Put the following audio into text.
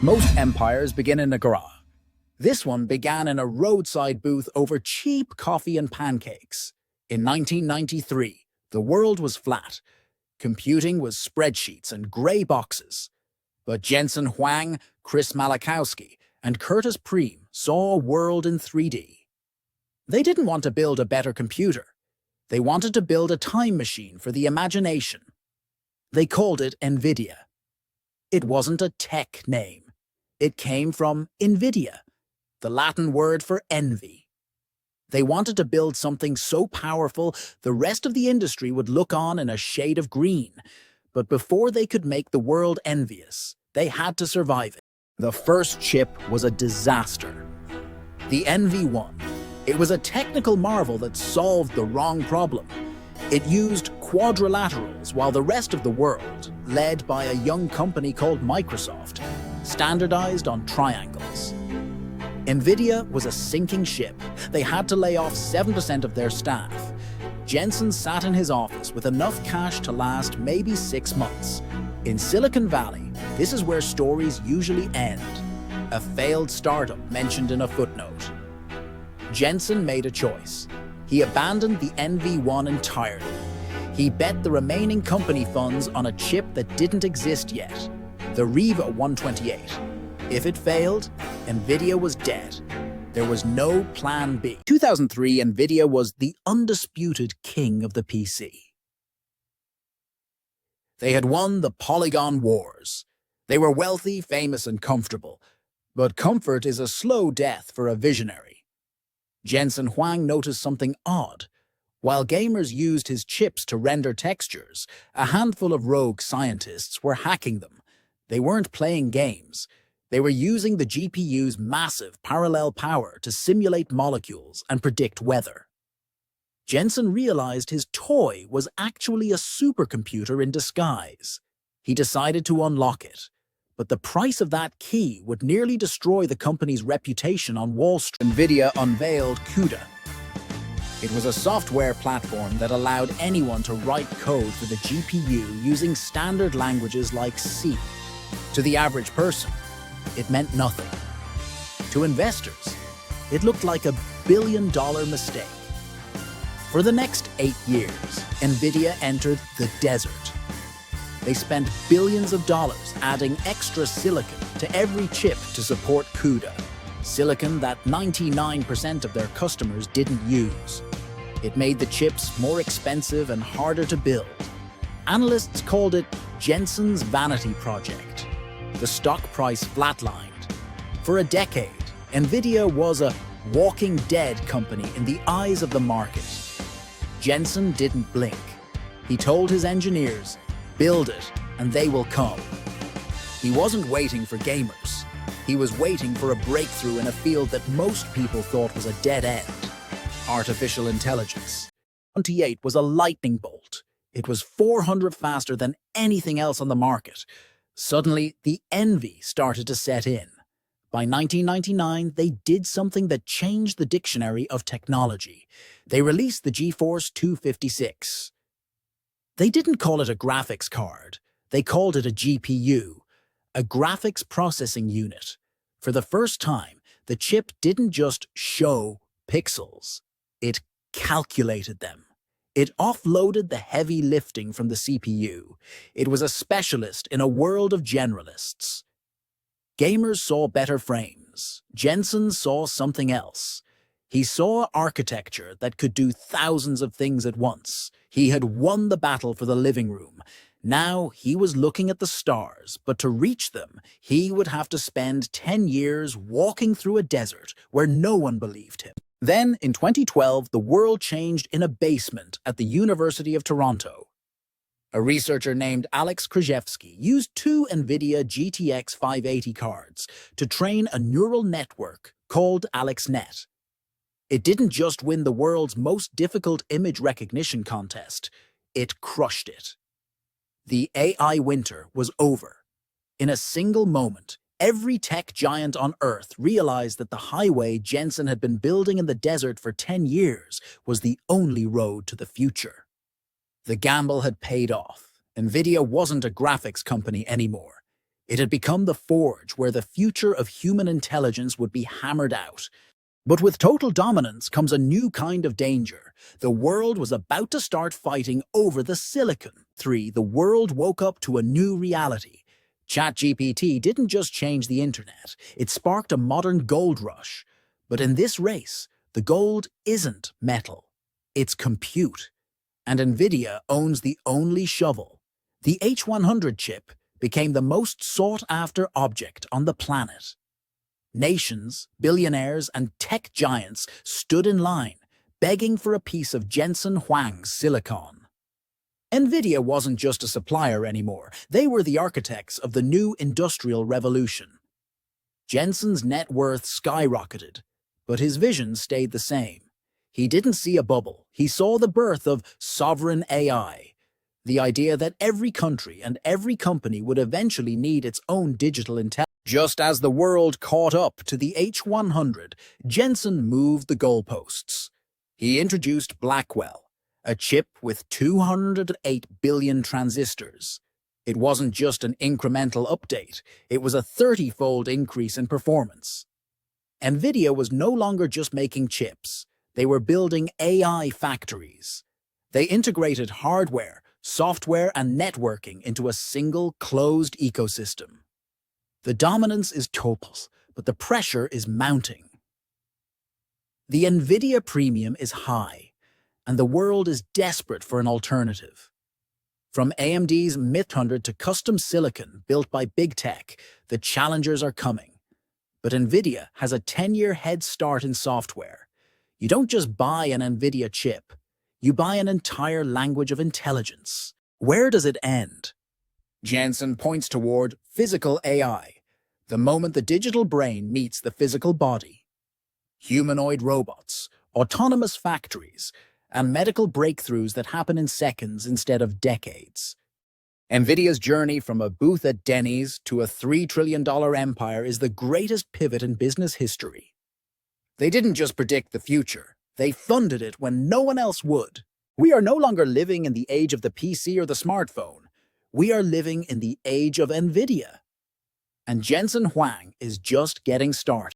Most empires begin in a garage. This one began in a roadside booth over cheap coffee and pancakes. In 1993, the world was flat. Computing was spreadsheets and gray boxes. But Jensen Huang, Chris Malachowski, and Curtis Preem saw a world in 3D. They didn't want to build a better computer. They wanted to build a time machine for the imagination. They called it NVIDIA. It wasn't a tech name. It came from NVIDIA, the Latin word for envy. They wanted to build something so powerful the rest of the industry would look on in a shade of green. But before they could make the world envious, they had to survive it. The first chip was a disaster. The NV1. It was a technical marvel that solved the wrong problem. It used quadrilaterals while the rest of the world, led by a young company called Microsoft, standardized on triangles. NVIDIA was a sinking ship. They had to lay off 7% of their staff. Jensen sat in his office with enough cash to last maybe 6 months. In Silicon Valley, this is where stories usually end. A failed startup mentioned in a footnote. Jensen made a choice. He abandoned the NV1 entirely. He bet the remaining company funds on a chip that didn't exist yet, the Riva 128. If it failed, NVIDIA was dead. There was no plan B. In 2003, NVIDIA was the undisputed king of the PC. They had won the Polygon Wars. They were wealthy, famous, and comfortable. But comfort is a slow death for a visionary. Jensen Huang noticed something odd. While gamers used his chips to render textures, a handful of rogue scientists were hacking them. They weren't playing games. They were using the GPU's massive parallel power to simulate molecules and predict weather. Jensen realized his toy was actually a supercomputer in disguise. He decided to unlock it, but the price of that key would nearly destroy the company's reputation on Wall Street. NVIDIA unveiled CUDA. It was a software platform that allowed anyone to write code for the GPU using standard languages like C. To the average person, it meant nothing. To investors, it looked like a billion-dollar mistake. For the next 8 years, NVIDIA entered the desert. They spent billions of dollars adding extra silicon to every chip to support CUDA, silicon that 99% of their customers didn't use. It made the chips more expensive and harder to build. Analysts called it Jensen's vanity project. The stock price flatlined. For a decade, NVIDIA was a walking dead company in the eyes of the market. Jensen didn't blink. He told his engineers, "Build it, and they will come." He wasn't waiting for gamers. He was waiting for a breakthrough in a field that most people thought was a dead end. Artificial intelligence. 28 was a lightning bolt. It was 400 faster than anything else on the market. Suddenly, the envy started to set in. By 1999, they did something that changed the dictionary of technology. They released the GeForce 256. They didn't call it a graphics card. They called it a GPU, a graphics processing unit. For the first time, the chip didn't just show pixels. It calculated them. It offloaded the heavy lifting from the CPU. It was a specialist in a world of generalists. Gamers saw better frames. Jensen saw something else. He saw architecture that could do thousands of things at once. He had won the battle for the living room. Now he was looking at the stars, but to reach them, he would have to spend 10 years walking through a desert where no one believed him. Then, in 2012, the world changed in a basement at the University of Toronto. A researcher named Alex Krzyzewski used 2 NVIDIA GTX 580 cards to train a neural network called AlexNet. It didn't just win the world's most difficult image recognition contest, it crushed it. The AI winter was over. In a single moment, every tech giant on Earth realized that the highway Jensen had been building in the desert for 10 years was the only road to the future. The gamble had paid off. NVIDIA wasn't a graphics company anymore. It had become the forge where the future of human intelligence would be hammered out. But with total dominance comes a new kind of danger. The world was about to start fighting over the silicon. 3. The world woke up to a new reality. ChatGPT didn't just change the internet, it sparked a modern gold rush. But in this race, the gold isn't metal, it's compute. And NVIDIA owns the only shovel. The H100 chip became the most sought-after object on the planet. Nations, billionaires, and tech giants stood in line, begging for a piece of Jensen Huang's silicon. NVIDIA wasn't just a supplier anymore, they were the architects of the new industrial revolution. Jensen's net worth skyrocketed, but his vision stayed the same. He didn't see a bubble, he saw the birth of sovereign AI. The idea that every country and every company would eventually need its own digital intelligence. Just as the world caught up to the H100, Jensen moved the goalposts. He introduced Blackwell, a chip with 208 billion transistors. It wasn't just an incremental update, it was a 30-fold increase in performance. NVIDIA was no longer just making chips, they were building AI factories. They integrated hardware, software, and networking into a single closed ecosystem. The dominance is total, but the pressure is mounting. The NVIDIA premium is high, and the world is desperate for an alternative. From AMD's MI300 to custom silicon built by big tech, the challengers are coming. But NVIDIA has a 10-year head start in software. You don't just buy an NVIDIA chip, you buy an entire language of intelligence. Where does it end? Jensen points toward physical AI, the moment the digital brain meets the physical body. Humanoid robots, autonomous factories, and medical breakthroughs that happen in seconds instead of decades. NVIDIA's journey from a booth at Denny's to a $3 trillion empire is the greatest pivot in business history. They didn't just predict the future, they funded it when no one else would. We are no longer living in the age of the PC or the smartphone. We are living in the age of NVIDIA. And Jensen Huang is just getting started.